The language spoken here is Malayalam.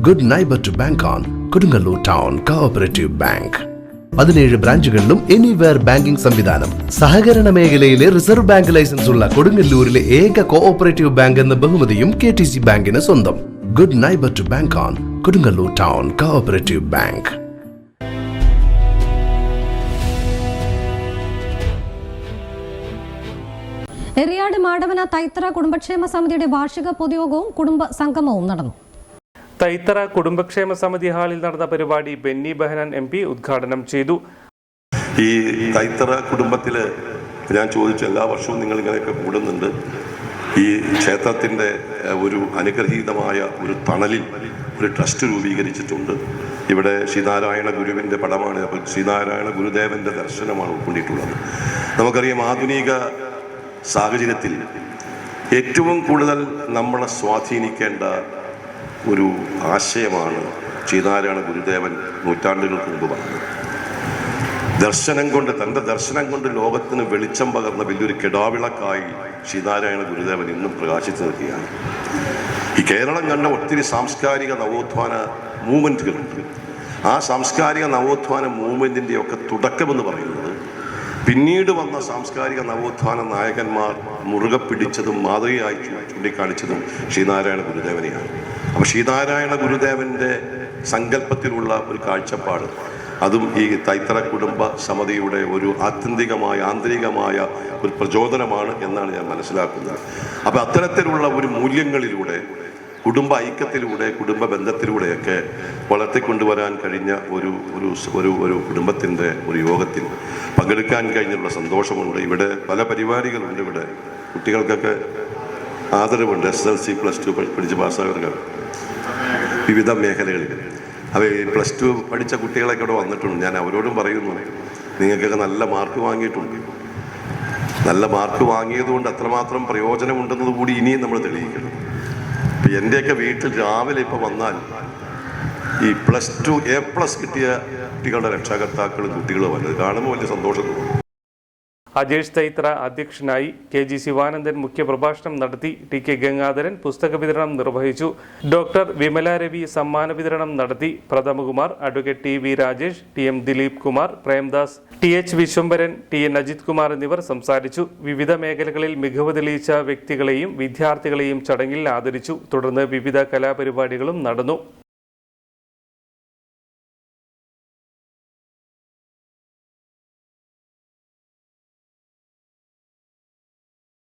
Good neighbour to bank on Kodungallur town cooperative bank. 17 ബ്രാഞ്ചുകളിലും എനിവെയർ ബാങ്കിംഗ് സംവിധാനം. സഹകരണ മേഖലയിലെ റിസർവ് ബാങ്ക് ലൈസൻസ് ഉള്ള കൊടുങ്ങല്ലൂരിലെ ഏക കോഓപ്പറേറ്റീവ് ബാങ്ക് എന്ന ബഹുമതിയും KTC ബാങ്കിന് സ്വന്തം. Good neighbour to bank on Kodungallur town cooperative bank. Eriyad Madavana Thaithara കുടുംബക്ഷേമ സമിതിയുടെ വാർഷിക പൊതുയോഗവും കുടുംബ സംഗമവും നടന്നു. തൈത്തറ കുടുംബക്ഷേമ സമിതി ഹാളിൽ നടന്ന പരിപാടി ബെന്നി ബെഹനാൻ MP ഉദ്ഘാടനം ചെയ്തു. ഈ തൈത്തറ കുടുംബത്തില് ഞാൻ ചോദിച്ചു, എല്ലാ വർഷവും നിങ്ങൾ ഇങ്ങനെയൊക്കെ കൂടുന്നുണ്ട്, ഈ ക്ഷേത്രത്തിൻ്റെ ഒരു അനുഗ്രഹീതമായ ഒരു തണലിൽ ഒരു ട്രസ്റ്റ് രൂപീകരിച്ചിട്ടുണ്ട്. ഇവിടെ ശ്രീനാരായണ ഗുരുവിൻ്റെ പടമാണ്, ശ്രീനാരായണ ഗുരുദേവൻ്റെ ദർശനമാണ് ഉൾക്കൊണ്ടിട്ടുള്ളത്. നമുക്കറിയാം, ആധുനിക സാഹചര്യത്തിൽ ഏറ്റവും കൂടുതൽ നമ്മളെ സ്വാധീനിക്കേണ്ട ഒരു ആശയമാണ് ശ്രീനാരായണ ഗുരുദേവൻ നൂറ്റാണ്ടുകൾക്ക് മുമ്പ് പറഞ്ഞത്. ദർശനം കൊണ്ട്, തൻ്റെ ദർശനം കൊണ്ട് ലോകത്തിന് വെളിച്ചം പകർന്ന വലിയൊരു കെടാവിളക്കായി ശ്രീനാരായണ ഗുരുദേവൻ ഇന്നും പ്രകാശിച്ചു നിൽക്കുകയാണ്. ഈ കേരളം കണ്ട ഒത്തിരി സാംസ്കാരിക നവോത്ഥാന മൂവ്മെൻറ്റുകളുണ്ട്. ആ സാംസ്കാരിക നവോത്ഥാന മൂവ്മെൻറ്റിൻ്റെയൊക്കെ തുടക്കമെന്ന് പറയുന്നത് പിന്നീട് വന്ന സാംസ്കാരിക നവോത്ഥാന നായകന്മാർ മുറുകെ പിടിച്ചതും മാതൃകയായി ചൂണ്ടിക്കാണിച്ചതും ശ്രീനാരായണ ഗുരുദേവനെയാണ്. അപ്പോൾ ശ്രീനാരായണ ഗുരുദേവൻ്റെ സങ്കല്പത്തിലുള്ള ഒരു കാഴ്ചപ്പാട്, അതും ഈ തൈത്തറ കുടുംബ സമിതിയുടെ ഒരു ആന്തരികമായ ഒരു പ്രചോദനമാണ് എന്നാണ് ഞാൻ മനസ്സിലാക്കുന്നത്. അപ്പോൾ അത്തരത്തിലുള്ള ഒരു മൂല്യങ്ങളിലൂടെ, കുടുംബ ഐക്യത്തിലൂടെ, കുടുംബ ബന്ധത്തിലൂടെയൊക്കെ വളർത്തിക്കൊണ്ടുവരാൻ കഴിഞ്ഞ ഒരു കുടുംബത്തിൻ്റെ ഒരു യോഗത്തിൽ പങ്കെടുക്കാൻ കഴിഞ്ഞുള്ള സന്തോഷമുണ്ട്. ഇവിടെ പല പരിപാടികളുണ്ട്. ഇവിടെ കുട്ടികൾക്കൊക്കെ ആദരവുണ്ട്. SSLC +2 പഠിച്ച് പാസ്സായവർക്ക് വിവിധ മേഖലകളിൽ. അപ്പോൾ +2 പഠിച്ച കുട്ടികളൊക്കെ ഇവിടെ വന്നിട്ടുണ്ട്. ഞാൻ അവരോടും പറയുന്നു, നിങ്ങൾക്കൊക്കെ നല്ല മാർക്ക് വാങ്ങിയിട്ടുണ്ട്. നല്ല മാർക്ക് വാങ്ങിയതുകൊണ്ട് എത്രമാത്രം പ്രയോജനമുണ്ടെന്നത് കൂടി ഇനിയും നമ്മൾ തെളിയിക്കണം. ഇപ്പം എൻ്റെയൊക്കെ വീട്ടിൽ രാവിലെ ഇപ്പോൾ വന്നാൽ ഈ +2 A+ കിട്ടിയ കുട്ടികളുടെ രക്ഷാകർത്താക്കളും കുട്ടികളും വന്നത് കാണുമ്പോൾ വലിയ സന്തോഷം തോന്നും. അജേഷ് തൈത്തറ അധ്യക്ഷനായി. KG ശിവാനന്ദൻ മുഖ്യപ്രഭാഷണം നടത്തി. TK ഗംഗാധരൻ പുസ്തക വിതരണം നിർവഹിച്ചു. ഡോക്ടർ വിമല രവി സമ്മാന വിതരണം നടത്തി. Prathamakumar, advocate TV Rajesh, TM Dileep Kumar, Premdas, TH Vishwambharan, TN Ajith Kumar എന്നിവർ സംസാരിച്ചു. വിവിധ മേഖലകളിൽ മികവ് തെളിയിച്ച വ്യക്തികളെയും വിദ്യാർത്ഥികളെയും ചടങ്ങിൽ ആദരിച്ചു. തുടർന്ന് വിവിധ കലാപരിപാടികളും നടന്നു.